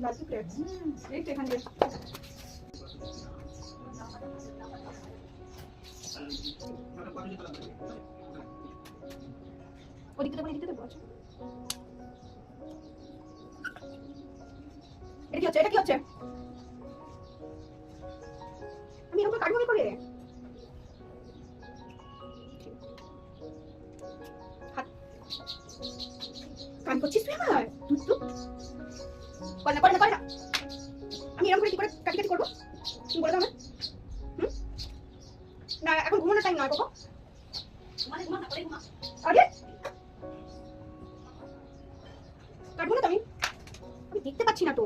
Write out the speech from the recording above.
Laddu plate এই তো এখান দিয়ে ওদিকে দেবো এদিকে দেবো। আচ্ছা এটা কি হচ্ছে আমি এরকম কাটবো করে কান করছিস তুই আমার দুধ দুধ করে না আমি এরকম করে কি করে কাটি কাটি করবো তুমি বলে দাও আমার না এখন ঘুমানোর টাইম নয় বাবা আরে কাটবো না তো আমি দেখতে পাচ্ছি না তো